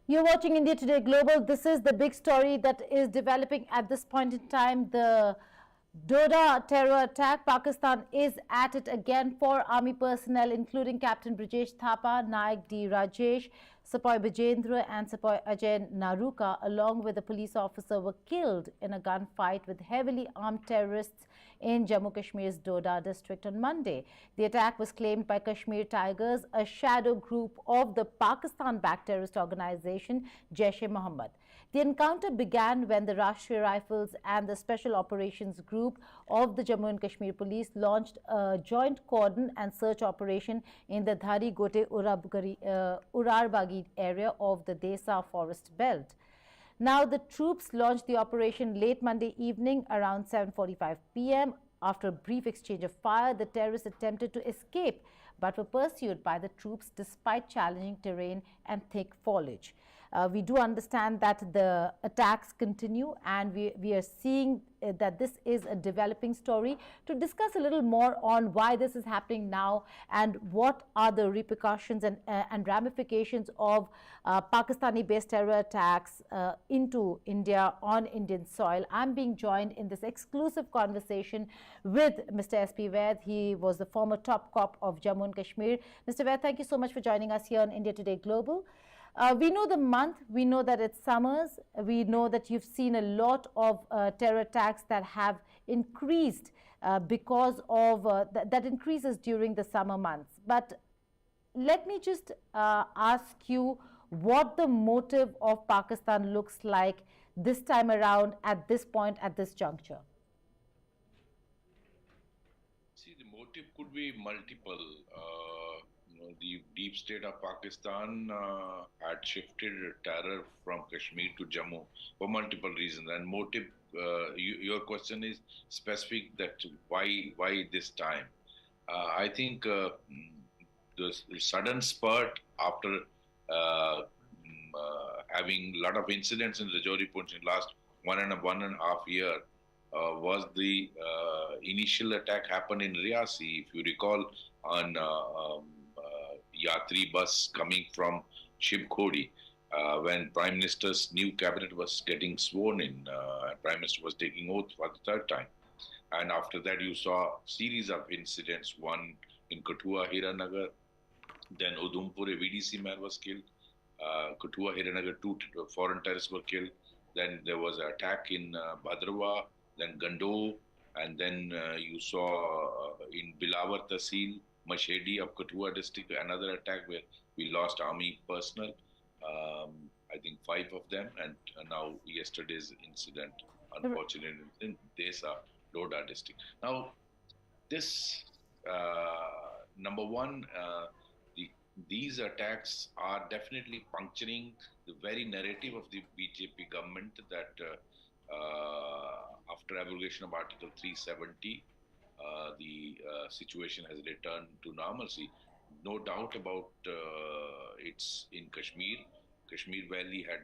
You're watching India Today Global. This is the big story that is developing at this point in time. The Doda terror attack. Pakistan is at it again. 4 army personnel, including Captain Brijesh Thapa, Naik D. Rajesh, Sepoy Bijendra and Sepoy Ajay Naruka, along with a police officer, were killed in a gunfight with heavily armed terrorists in Jammu Kashmir's Doda district on Monday. The attack was claimed by Kashmir Tigers, a shadow group of the Pakistan-backed terrorist organization Jaish-e-Mohammed. The encounter began when the Rashtriya Rifles and the Special Operations Group of the Jammu and Kashmir Police launched a joint cordon and search operation in the Dhari Gote Urarbagi area of the Desa forest belt. Now, the troops launched the operation late Monday evening around 7:45 p.m. After a brief exchange of fire, the terrorists attempted to escape but were pursued by the troops despite challenging terrain and thick foliage. We do understand that the attacks continue, and we are seeing that this is a developing story. To discuss a little more on why this is happening now and what are the repercussions and ramifications of Pakistani-based terror attacks into India on Indian soil, I'm being joined in this exclusive conversation with Mr. S.P. Vaid. He was the former top cop of Jammu and Kashmir. Mr. Vaid, thank you so much for joining us here on India Today Global. We know the month, we know that it's summers, we know that you've seen a lot of terror attacks that have increased because of, that increases during the summer months. But let me just ask you what the motive of Pakistan looks like this time around at this point, at this juncture. See, the motive could be multiple. The deep state of Pakistan had shifted terror from Kashmir to Jammu for multiple reasons. And motive, your question is specific that why this time? I think the sudden spurt after having a lot of incidents in Rajouri Poonch in last one and a half year was the initial attack happened in Riyasi, if you recall, on Yatri bus coming from Shiv Khodi, when Prime Minister's new cabinet was getting sworn in. Prime Minister was taking oath for the third time. And after that, you saw a series of incidents, one in Kathua, Hiranagar, then Udhumpur, a VDC man was killed. Kathua, Hiranagar, 2 foreign terrorists were killed. Then there was an attack in Bhadrawa, then Gando, and then you saw in Bilawar Tahsil, Mashedi of Kathua district, another attack where we lost army personnel, I think 5 of them, and now yesterday's incident, unfortunately, in Desa, Doda district. Now, this, number one, these attacks are definitely puncturing the very narrative of the BJP government that after abrogation of Article 370, the situation has returned to normalcy. No doubt about it's in Kashmir. Kashmir Valley had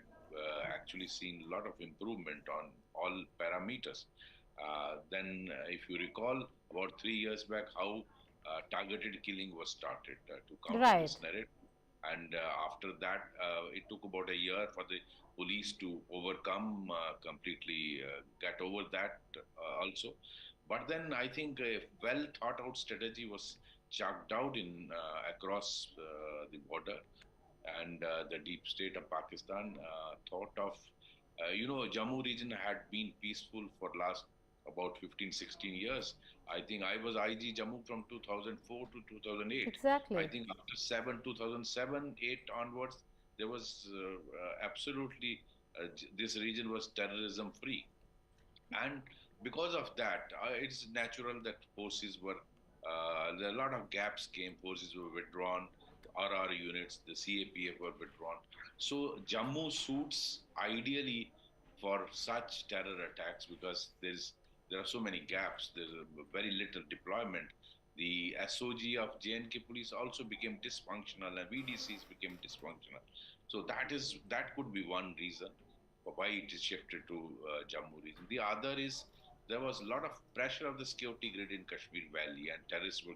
actually seen a lot of improvement on all parameters. Then, if you recall, about 3 years back, how targeted killing was started to counter this narrative. And after that, it took about a year for the police to overcome, completely get over that also. But then I think a well thought out strategy was chalked out in across the border, and the deep state of Pakistan thought of, Jammu region had been peaceful for last about 15-16 years. I think I was IG Jammu from 2004 to 2008. Exactly. I think after 2007, 8 onwards, there was absolutely, this region was terrorism free. And because of that, it's natural that forces were, there a lot of gaps came, forces were withdrawn, RR units, the CAPF were withdrawn. So Jammu suits ideally for such terror attacks because there are so many gaps, there's very little deployment. The SOG of J&K police also became dysfunctional and VDCs became dysfunctional. So that could be one reason for why it is shifted to Jammu region. The other is there was a lot of pressure of the security grid in Kashmir Valley, and terrorists were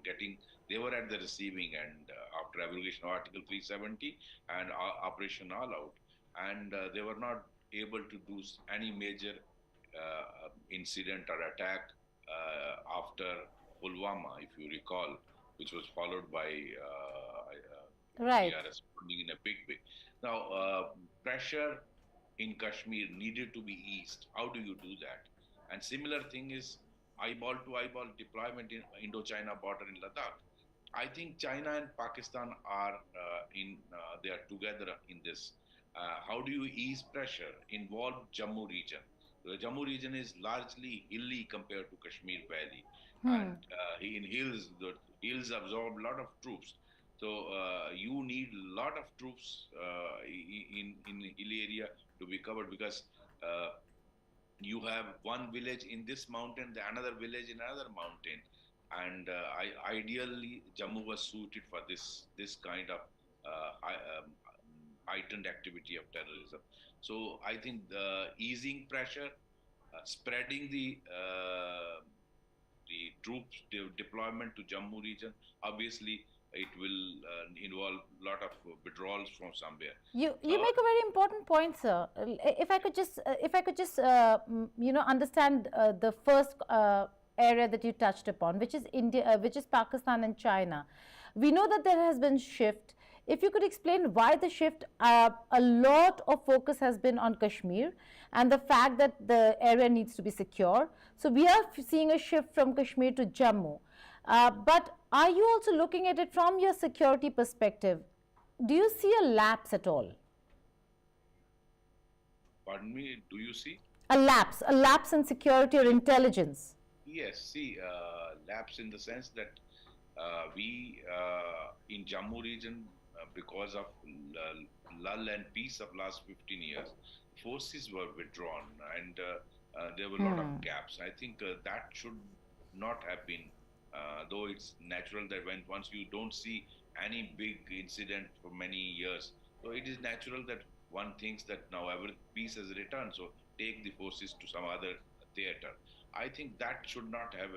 they were at the receiving end after abrogation of Article 370 and Operation All Out. and they were not able to do any major incident or attack after Pulwama, if you recall, which was followed by we Right. are responding in a big way. Now, pressure in Kashmir needed to be eased. How do you do that? And similar thing is eyeball to eyeball deployment in Indo-China border in Ladakh. I think China and Pakistan are they are together in this. How do you ease pressure? Involve Jammu region. The Jammu region is largely hilly compared to Kashmir Valley, and Hmm. in hills, the hills absorb a lot of troops. So you need a lot of troops in hill area to be covered because uh, you have one village in this mountain, the another village in another mountain, and ideally Jammu was suited for this kind of heightened activity of terrorism. So I think the easing pressure, spreading the troops deployment to Jammu region, obviously it will involve a lot of withdrawals from somewhere. You Third, make a very important point, sir. If I could just understand the first area that you touched upon, which is India, which is Pakistan and China. We know that there has been shift. If you could explain why the shift, a lot of focus has been on Kashmir and the fact that the area needs to be secure. So we are seeing a shift from Kashmir to Jammu. But are you also looking at it from your security perspective? Do you see a lapse at all? pardon me, do you see? A lapse in security or intelligence? Yes, see, lapse in the sense that we in Jammu region, because of lull and peace of last 15 years, forces were withdrawn and there were a lot of Hmm. gaps. I think that should not have been, though it's natural that when once you don't see any big incident for many years, so it is natural that one thinks that now every peace has returned, so take the forces to some other theater. I think that should not have.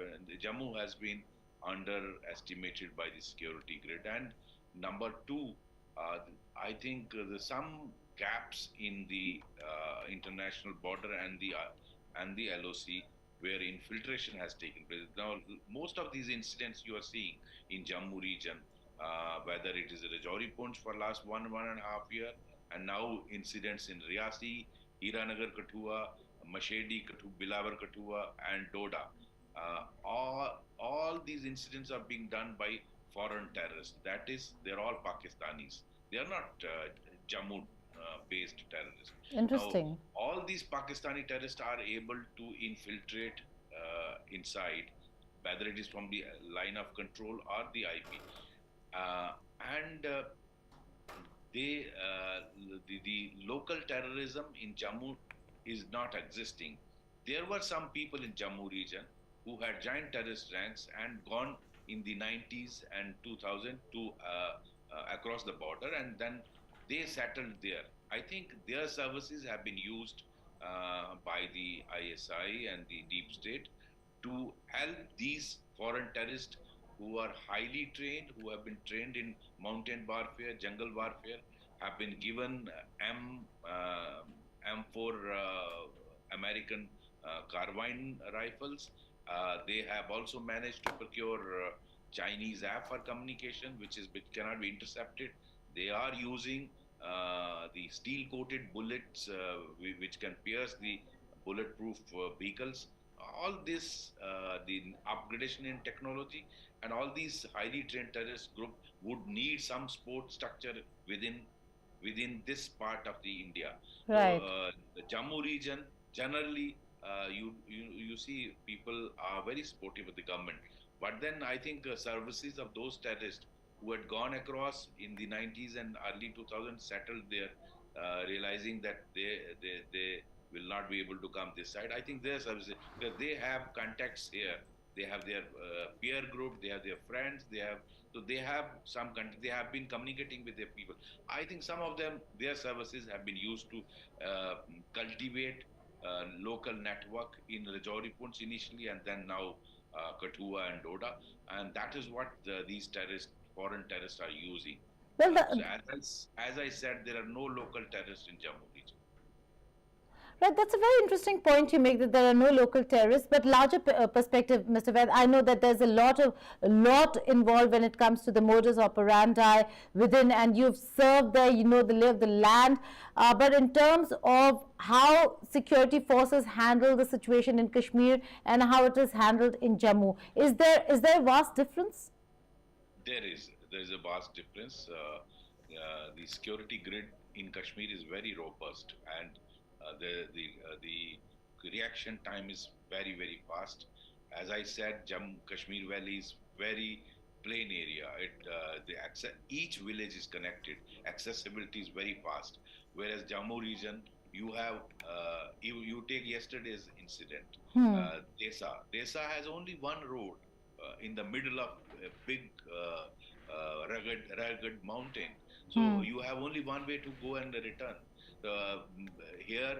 Jammu has been underestimated by the security grid. And number two, uh, I think there's some gaps in the international border and the LOC where infiltration has taken place. Now, most of these incidents you are seeing in Jammu region, whether it is Rajouri Punch for last one and a half year, and now incidents in Riyasi, Hiranagar Kathua, Mashedi, Bilawar Kathua, and Doda. All these incidents are being done by foreign terrorists. That is, they're all Pakistanis. They are not Jammu based terrorists. Now, Interesting. all these Pakistani terrorists are able to infiltrate inside, whether it is from the line of control or the IP. And the local terrorism in Jammu is not existing. There were some people in Jammu region who had joined terrorist ranks and gone in the 90s and 2000 to across the border, and then they settled there. I think their services have been used by the ISI and the deep state to help these foreign terrorists who are highly trained, who have been trained in mountain warfare, jungle warfare, have been given M4 American carbine rifles. They have also managed to procure Chinese app for communication, which cannot be intercepted. They are using the steel-coated bullets, which can pierce the bulletproof vehicles. All this, the upgradation in technology, and all these highly trained terrorist group would need some support structure within this part of the India. So Right. the Jammu region generally, you see people are very supportive of the government, but then I think services of those terrorists who had gone across in the 90s and early 2000s settled there, realizing that they will not be able to come this side. I think their services, because they have contacts here, they have their peer group, they have their friends, they have they have been communicating with their people. I think some of them, their services have been used to cultivate local network in Rajouri Punch initially, and then now Kathua and Doda, and that is what these foreign terrorists are using. Well, So as I said, there are no local terrorists in Jammu region. right, that's a very interesting point you make, that there are no local terrorists. But larger perspective, Mr. Ved, I know that there's a lot involved when it comes to the modus operandi within, and you've served there, you know the lay of the land. But in terms of how security forces handle the situation in Kashmir and how it is handled in Jammu, is there a vast difference? There is a vast difference. The security grid in Kashmir is very robust, and the reaction time is very fast. As I said, Jammu Kashmir Valley is very plain area. Each village is connected. Accessibility is very fast. Whereas Jammu region, you take yesterday's incident. Desa has only one road in the middle of a big rugged mountain. So you have only one way to go and return. Here,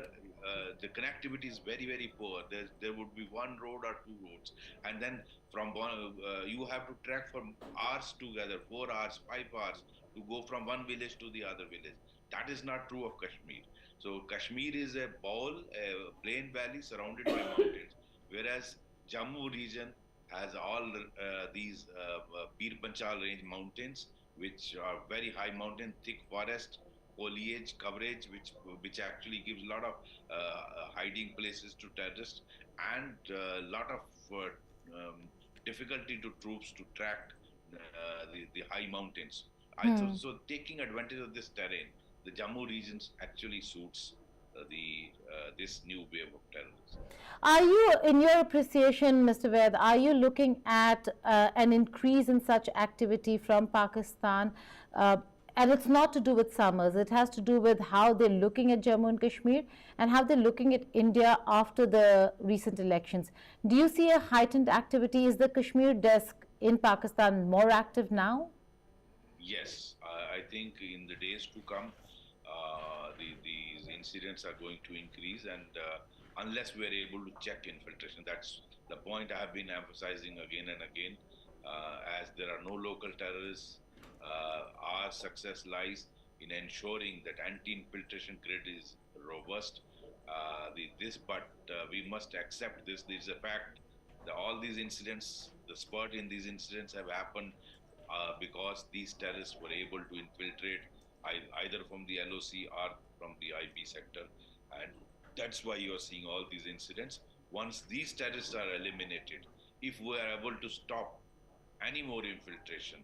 the connectivity is very poor. There would be one road or two roads, and then from one, you have to trek for hours together, 4 hours, 5 hours, to go from one village to the other village. That is not true of Kashmir. So Kashmir is a plain valley surrounded by mountains, whereas Jammu region has all these Pir Panchal range mountains, which are very high mountain, thick forest, foliage coverage, which actually gives a lot of hiding places to terrorists, and a lot of difficulty to troops to track the high mountains. So taking advantage of this terrain, the Jammu regions actually suits this new wave of terrorism. Are you, in your appreciation, Mr. Ved, are you looking at an increase in such activity from Pakistan? And it's not to do with summers, it has to do with how they're looking at Jammu and Kashmir and how they're looking at India after the recent elections. Do you see a heightened activity? Is the Kashmir desk in Pakistan more active now? Yes, I think in the days to come, these incidents are going to increase, and unless we are able to check infiltration, that's the point I have been emphasizing again and again. As there are no local terrorists, our success lies in ensuring that anti-infiltration grid is robust. But we must accept this. This is a fact. All these incidents, the spurt in these incidents have happened because these terrorists were able to infiltrate either from the LOC or from the IB sector, and that's why you are seeing all these incidents. Once these terrorists are eliminated, if we are able to stop any more infiltration,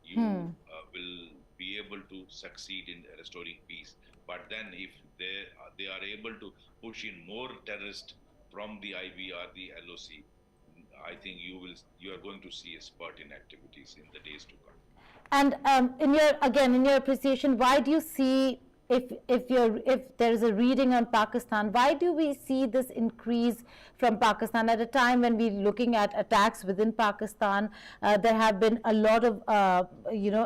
you will be able to succeed in restoring peace. But then, if they are able to push in more terrorists from the IB or the LOC, I think you are going to see a spurt in activities in the days to come. And in your appreciation, why do you see, if there is a reading on Pakistan, why do we see this increase from Pakistan at a time when we're looking at attacks within Pakistan? There have been a lot of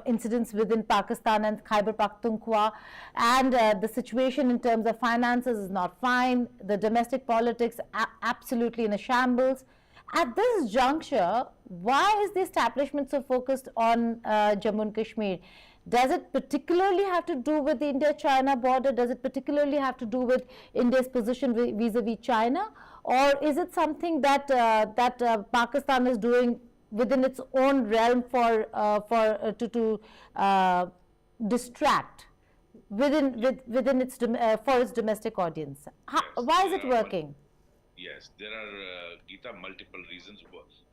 incidents within Pakistan and Khyber Pakhtunkhwa, and the situation in terms of finances is not fine. The domestic politics absolutely in a shambles. At this juncture, why is the establishment so focused on Jammu and Kashmir? Does it particularly have to do with the India-China border? Does it particularly have to do with India's position vis-a-vis China? Or is it something that Pakistan is doing within its own realm to distract within its for its domestic audience? Why is it working? Yes, there are, Geeta, multiple reasons.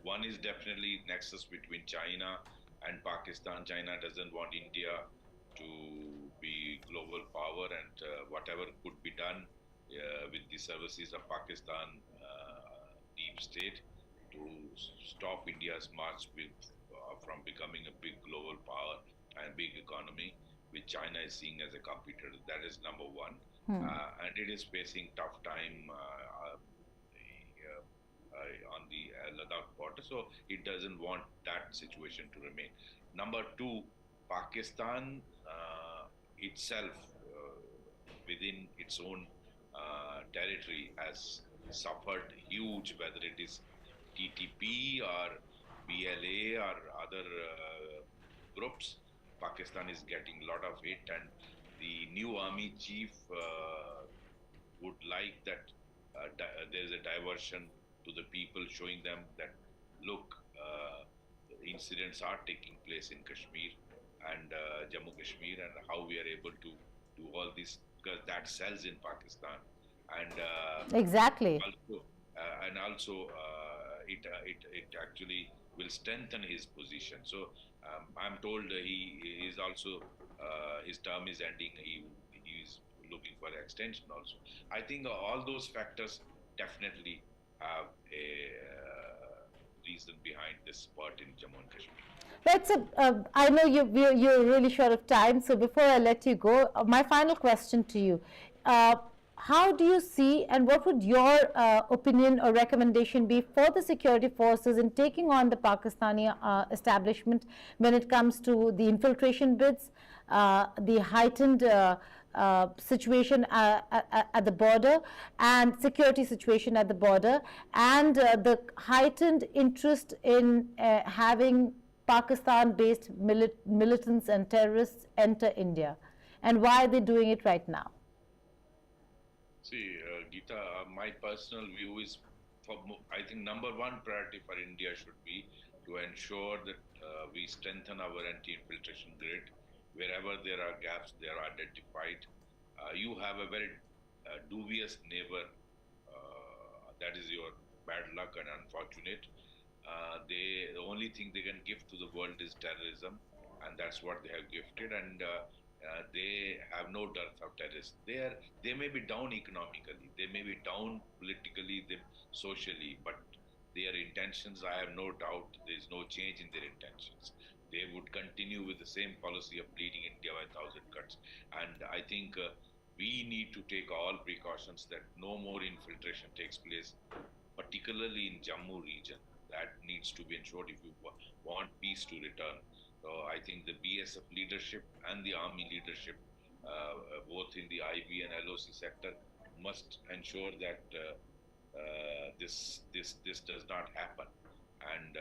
One is definitely nexus between China and Pakistan. China doesn't want India to be global power, and whatever could be done with the services of Pakistan deep state to stop India's march from becoming a big global power and big economy, which China is seeing as a competitor. That is number one. And it is facing tough time on the Ladakh border, so it doesn't want that situation to remain. Number two, Pakistan itself, within its own territory, has suffered huge, whether it is TTP or BLA or other groups, Pakistan is getting a lot of hit, and the new army chief would like that there's a diversion to the people, showing them that look, incidents are taking place in Kashmir and Jammu Kashmir, and how we are able to do all this, because that sells in Pakistan, and Exactly. it actually will strengthen his position. So I'm told he is also his term is ending. He is looking for extension also. I think all those factors definitely have a reason behind this spurt in Jammu and Kashmir. I know you're really short of time, so before I let you go, my final question to you. How do you see, and what would your opinion or recommendation be for the security forces in taking on the Pakistani establishment when it comes to the infiltration bids, the heightened situation at the border, and security situation at the border, and the heightened interest in having Pakistan-based militants and terrorists enter India, and why are they doing it right now? See, Geeta, my personal view is, I think number one priority for India should be to ensure that we strengthen our anti-infiltration grid. Wherever there are gaps, they are identified. You have a very dubious neighbor. That is your bad luck and unfortunate. The only thing they can give to the world is terrorism, and that's what they have gifted. And they have no dearth of terrorists. They may be down economically, they may be down politically, socially, but their intentions, I have no doubt, there is no change in their intentions. They would continue with the same policy of bleeding India by 1,000 cuts. And I think we need to take all precautions that no more infiltration takes place, particularly in Jammu region. That needs to be ensured if you want peace to return. So I think the BSF leadership and the army leadership, both in the IB and LOC sector, must ensure that this does not happen. And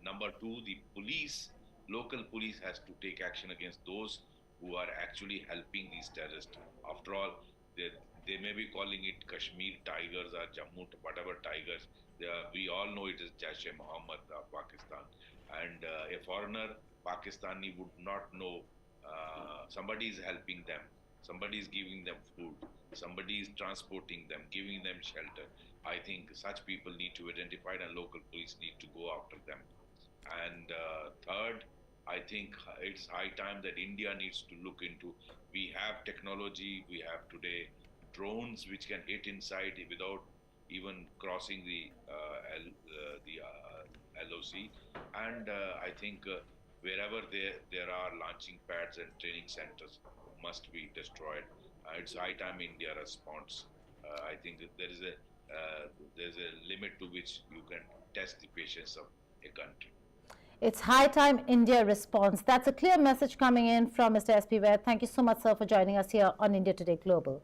number two, the police, local police, has to take action against those who are actually helping these terrorists. After all, they may be calling it Kashmir Tigers or Jammu, whatever Tigers. We all know it is Jaish-e-Mohammed of Pakistan. And a foreigner, Pakistani, would not know. Somebody is helping them, somebody is giving them food, somebody is transporting them, giving them shelter. I think such people need to be identified, and local police need to go after them. And third, I think it's high time that India needs to look into. We have technology, we have today drones which can hit inside without even crossing the LOC. And I think wherever there are launching pads and training centers must be destroyed. It's high time India responds. I think that there's a limit to which you can test the patience of a country. It's high time India responds. That's a clear message coming in from Mr. S.P. Vaid. Thank you so much, sir, for joining us here on India Today Global.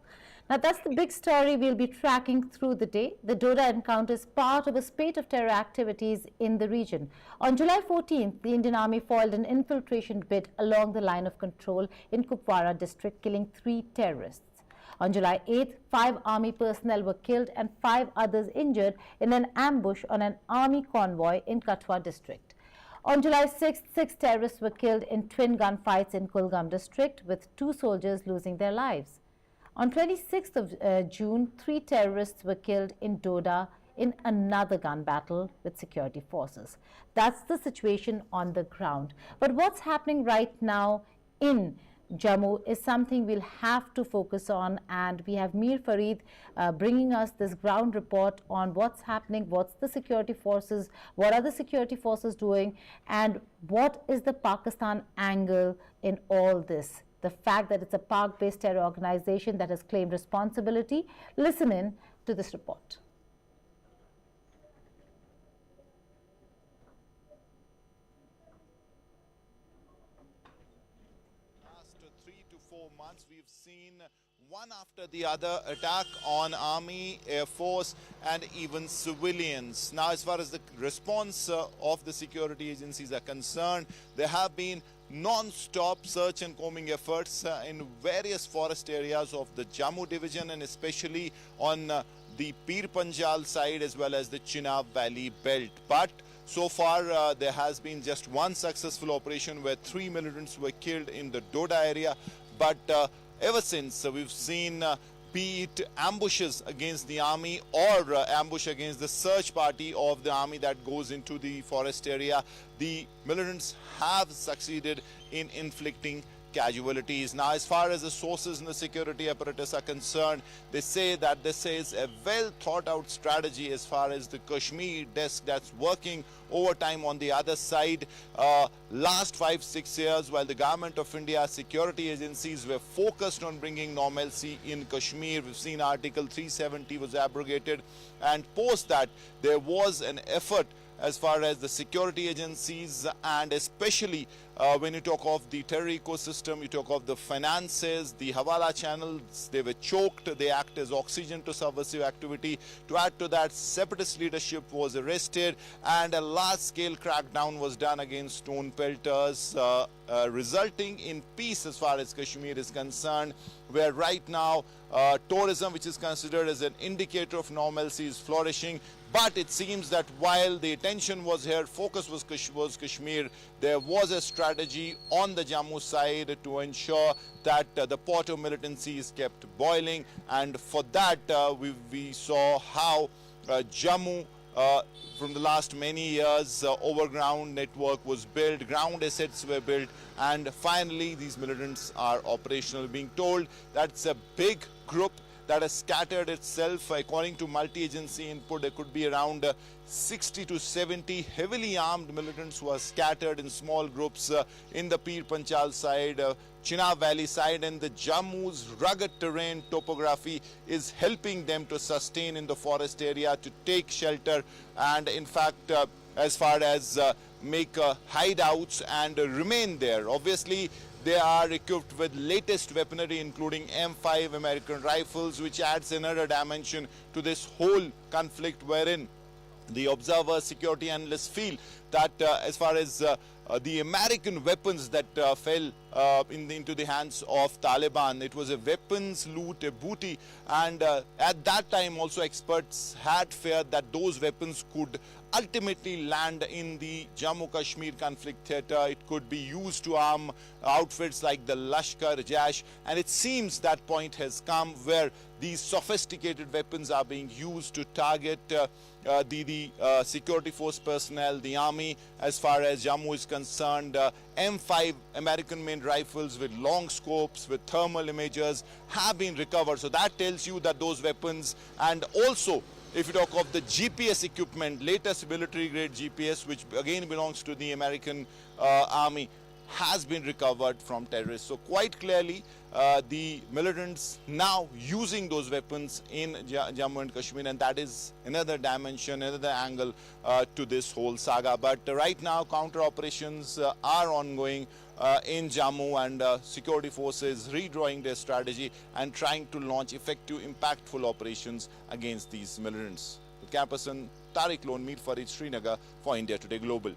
Now, that's the big story we'll be tracking through the day. The Doda encounter is part of a spate of terror activities in the region. On July 14th, the Indian Army foiled an infiltration bid along the line of control in Kupwara district, killing 3 terrorists. On July 8th, 5 army personnel were killed and 5 others injured in an ambush on an army convoy in Katwa district. On July 6th, 6 terrorists were killed in twin gunfights in Kulgam district, with 2 soldiers losing their lives. On 26th of June, 3 terrorists were killed in Doda in another gun battle with security forces. That's the situation on the ground. But what's happening right now in Jammu is something we'll have to focus on, and we have Mir Farid bringing us this ground report on what's happening, what's the security forces, what are the security forces doing, and what is the Pakistan angle in all this. The fact that it's a Pak-based terror organization that has claimed responsibility. Listen in to this report. Last 3 to 4 months, we've seen one after the other attack on army, air force, and even civilians. Now, as far as the response of the security agencies are concerned, there have been non-stop search and combing efforts in various forest areas of the Jammu division, and especially on the Pir Panjal side as well as the Chenab Valley belt. But so far there has been just one successful operation where 3 militants were killed in the Doda area. But ever since we've seen be it ambushes against the army or ambush against the search party of the army that goes into the forest area, the militants have succeeded in inflicting casualties. Now, as far as the sources in the security apparatus are concerned, they say that this is a well thought out strategy as far as the Kashmir desk that's working overtime on the other side. Last 5-6 years, while the government of India security agencies were focused on bringing normalcy in Kashmir, we've seen Article 370 was abrogated, and post that there was an effort as far as the security agencies, and especially when you talk of the terror ecosystem, you talk of the finances, the Hawala channels, they were choked, they act as oxygen to subversive activity. To add to that, separatist leadership was arrested and a large-scale crackdown was done against stone pelters, resulting in peace as far as Kashmir is concerned, where right now tourism, which is considered as an indicator of normalcy, is flourishing. But it seems that while the attention was here, focus was Kashmir, there was a strategy on the Jammu side to ensure that the pot of militancy is kept boiling. And for that, we saw how Jammu, from the last many years, overground network was built, ground assets were built, and finally these militants are operational. Being told that's a big group that has scattered itself. According to multi-agency input, there could be around 60 to 70 heavily armed militants who are scattered in small groups in the Pir Panjal side, Chenab Valley side, and the Jammu's rugged terrain topography is helping them to sustain in the forest area, to take shelter, and in fact as far as make hideouts and remain there. Obviously, they are equipped with latest weaponry, including M5 American rifles, which adds another dimension to this whole conflict, wherein the observer security analysts feel that as far as the American weapons that fell into the hands of Taliban, it was a weapons loot, a booty, and at that time also experts had feared that those weapons could ultimately land in the Jammu Kashmir conflict theatre. It could be used to arm outfits like the Lashkar Jash, and it seems that point has come where these sophisticated weapons are being used to target the security force personnel, the army. As far as Jammu is concerned, M5 American-made rifles with long scopes, with thermal imagers have been recovered. So that tells you that those weapons, and also if you talk of the GPS equipment, latest military-grade GPS, which again belongs to the American army, has been recovered from terrorists. So quite clearly, the militants now using those weapons in Jammu and Kashmir, and that is another dimension, another angle to this whole saga. But right now, counter operations are ongoing in Jammu, and security forces redrawing their strategy and trying to launch effective, impactful operations against these militants. With camperson Tariq Lone, Mir Farid, Srinagar for India Today Global.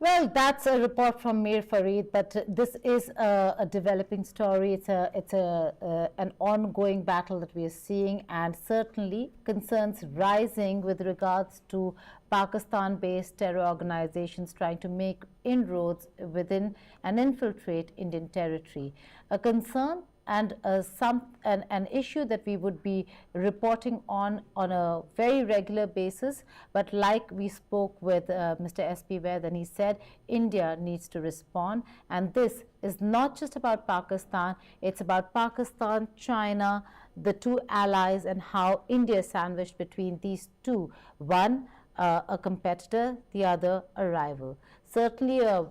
Well, that's a report from Mir Farid, but this is a developing story. It's an ongoing battle that we are seeing, and certainly concerns rising with regards to Pakistan-based terror organizations trying to make inroads within and infiltrate Indian territory. A concern and an issue that we would be reporting on a very regular basis. But like we spoke with Mr. S.P. Vaid, and he said India needs to respond. And this is not just about Pakistan, it's about Pakistan, China, the two allies, and how India is sandwiched between these two. One, a competitor, the other a rival. Certainly a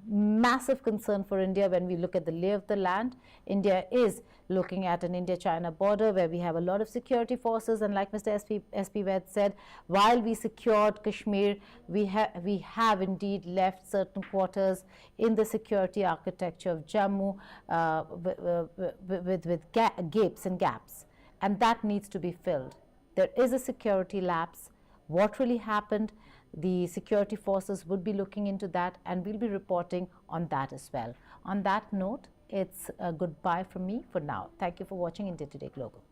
massive concern for India when we look at the lay of the land. India is looking at an India-China border where we have a lot of security forces, and like Mr. S.P. Vaid said, while we secured Kashmir, we have indeed left certain quarters in the security architecture of Jammu with gapes and gaps, and that needs to be filled. There is a security lapse. what really happened. The security forces would be looking into that, and we'll be reporting on that as well. On that note, it's a goodbye from me for now. Thank you for watching India Today Global.